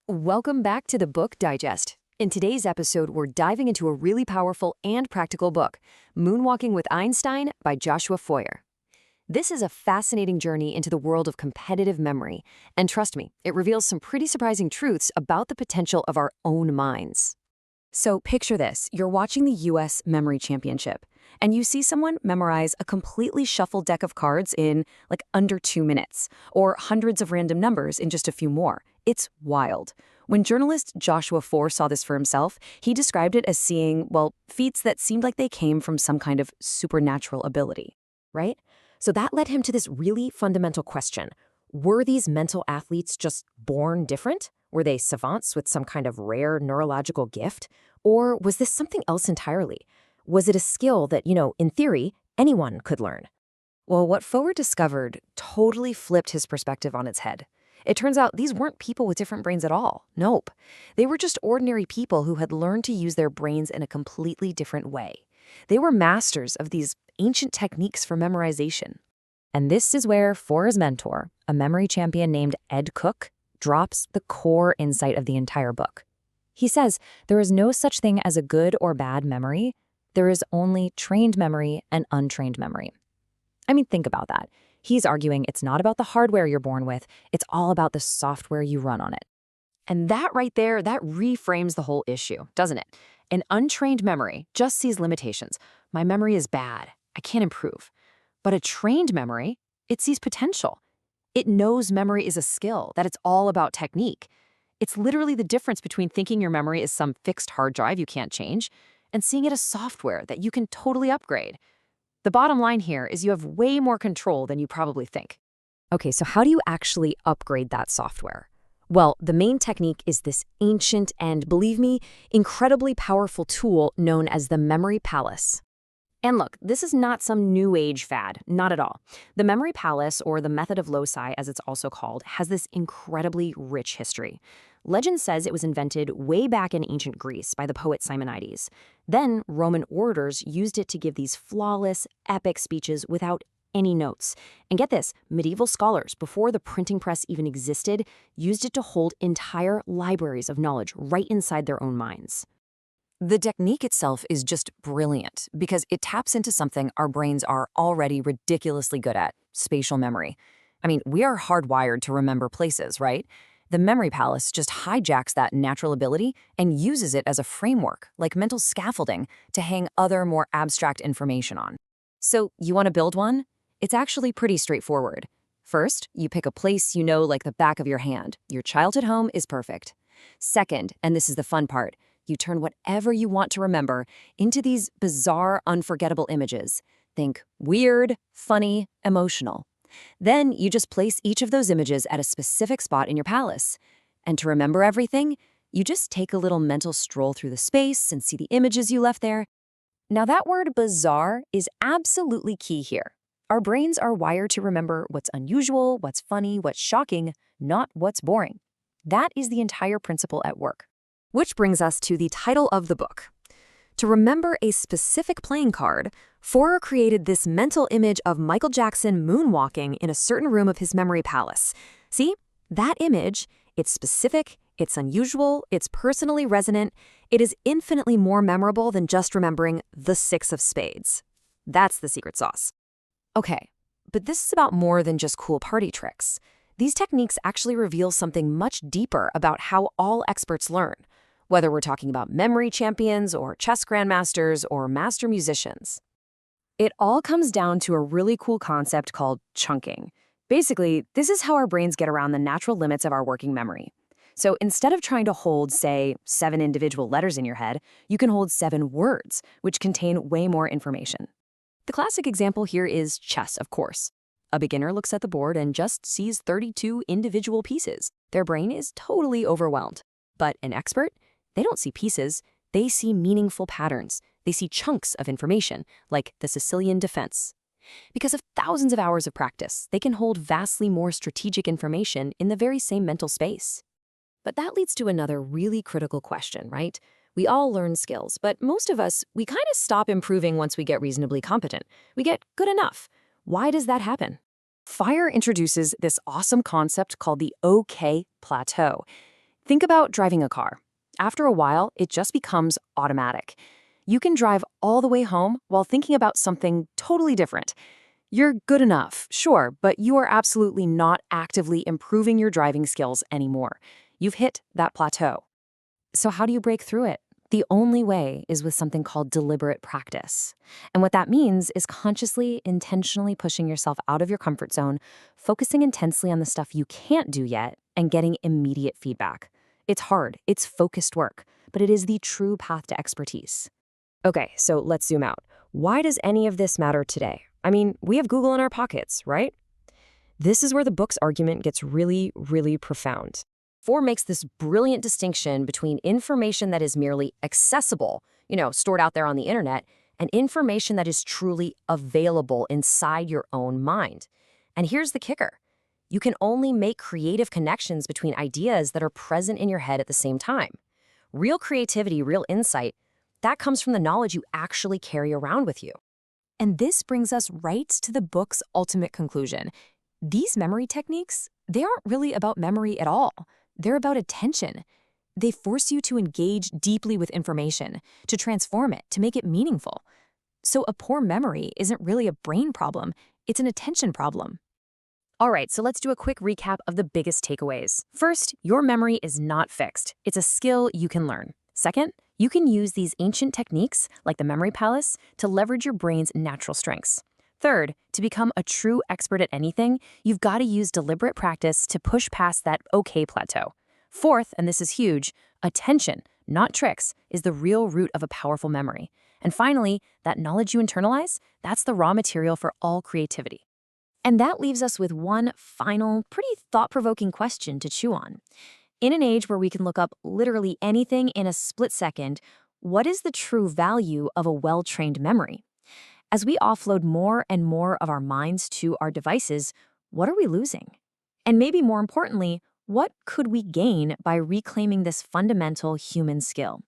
Welcome back to the Book Digest. In today's episode, we're diving into a really powerful and practical book, Moonwalking with Einstein by Joshua Foer. This is a fascinating journey into the world of competitive memory, and trust me, it reveals some pretty surprising truths about the potential of our own minds. So picture this, you're watching the US Memory Championship, and you see someone memorize a completely shuffled deck of cards in under 2 minutes, or hundreds of random numbers in just a few more. It's wild. When journalist Joshua Foer saw this for himself, he described it as seeing, feats that seemed like they came from some kind of supernatural ability, right? So that led him to this really fundamental question. Were these mental athletes just born different? Were they savants with some kind of rare neurological gift? Or was this something else entirely? Was it a skill that, in theory, anyone could learn? Well, what Foer discovered totally flipped his perspective on its head. It turns out these weren't people with different brains at all. Nope. They were just ordinary people who had learned to use their brains in a completely different way. They were masters of these ancient techniques for memorization. And this is where Foer's mentor, a memory champion named Ed Cook, drops the core insight of the entire book. He says there is no such thing as a good or bad memory. There is only trained memory and untrained memory. I mean, think about that. He's arguing it's not about the hardware you're born with, it's all about the software you run on it. And that right there, that reframes the whole issue, doesn't it? An untrained memory just sees limitations. My memory is bad. I can't improve. But a trained memory, it sees potential. It knows memory is a skill, that it's all about technique. It's literally the difference between thinking your memory is some fixed hard drive you can't change and seeing it as software that you can totally upgrade. The bottom line here is you have way more control than you probably think. Okay, so how do you actually upgrade that software? Well, the main technique is this ancient and, believe me, incredibly powerful tool known as the memory palace. And look, this is not some new age fad, not at all. The memory palace, or the method of loci as it's also called, has this incredibly rich history. Legend says it was invented way back in ancient Greece by the poet Simonides. Then Roman orators used it to give these flawless, epic speeches without any notes. And get this, medieval scholars, before the printing press even existed, used it to hold entire libraries of knowledge right inside their own minds. The technique itself is just brilliant because it taps into something our brains are already ridiculously good at, spatial memory. I mean, we are hardwired to remember places, right? The memory palace just hijacks that natural ability and uses it as a framework, like mental scaffolding, to hang other more abstract information on. So, you want to build one? It's actually pretty straightforward. First, you pick a place you know like the back of your hand. Your childhood home is perfect. Second, and this is the fun part, you turn whatever you want to remember into these bizarre, unforgettable images. Think weird, funny, emotional. Then you just place each of those images at a specific spot in your palace. And to remember everything, you just take a little mental stroll through the space and see the images you left there. Now that word bizarre is absolutely key here. Our brains are wired to remember what's unusual, what's funny, what's shocking, not what's boring. That is the entire principle at work. Which brings us to the title of the book. To remember a specific playing card, Foer created this mental image of Michael Jackson moonwalking in a certain room of his memory palace. See? That image, it's specific, it's unusual, it's personally resonant, it is infinitely more memorable than just remembering the 6 of spades. That's the secret sauce. Okay, but this is about more than just cool party tricks. These techniques actually reveal something much deeper about how all experts learn, whether we're talking about memory champions or chess grandmasters or master musicians. It all comes down to a really cool concept called chunking. Basically, this is how our brains get around the natural limits of our working memory. So instead of trying to hold, say, 7 individual letters in your head, you can hold 7 words, which contain way more information. The classic example here is chess, of course. A beginner looks at the board and just sees 32 individual pieces. Their brain is totally overwhelmed. But an expert? They don't see pieces, they see meaningful patterns. They see chunks of information, like the Sicilian defense. Because of thousands of hours of practice, they can hold vastly more strategic information in the very same mental space. But that leads to another really critical question, right? We all learn skills, but most of us, we kind of stop improving once we get reasonably competent. We get good enough. Why does that happen? Foer introduces this awesome concept called the OK plateau. Think about driving a car. After a while, it just becomes automatic. You can drive all the way home while thinking about something totally different. You're good enough, sure, but you are absolutely not actively improving your driving skills anymore. You've hit that plateau. So how do you break through it? The only way is with something called deliberate practice. And what that means is consciously, intentionally pushing yourself out of your comfort zone, focusing intensely on the stuff you can't do yet, and getting immediate feedback. It's hard, it's focused work, but it is the true path to expertise. Okay, so let's zoom out. Why does any of this matter today? I mean, we have Google in our pockets, right? This is where the book's argument gets really, really profound. Foer makes this brilliant distinction between information that is merely accessible, stored out there on the internet, and information that is truly available inside your own mind. And here's the kicker. You can only make creative connections between ideas that are present in your head at the same time. Real creativity, real insight, that comes from the knowledge you actually carry around with you. And this brings us right to the book's ultimate conclusion. These memory techniques, they aren't really about memory at all. They're about attention. They force you to engage deeply with information, to transform it, to make it meaningful. So a poor memory isn't really a brain problem, it's an attention problem. All right, so let's do a quick recap of the biggest takeaways. First, your memory is not fixed. It's a skill you can learn. Second, you can use these ancient techniques, like the memory palace, to leverage your brain's natural strengths. Third, to become a true expert at anything, you've got to use deliberate practice to push past that okay plateau. Fourth, and this is huge, attention, not tricks, is the real root of a powerful memory. And finally, that knowledge you internalize, that's the raw material for all creativity. And that leaves us with one final, pretty thought-provoking question to chew on. In an age where we can look up literally anything in a split second, what is the true value of a well-trained memory? As we offload more and more of our minds to our devices, what are we losing? And maybe more importantly, what could we gain by reclaiming this fundamental human skill?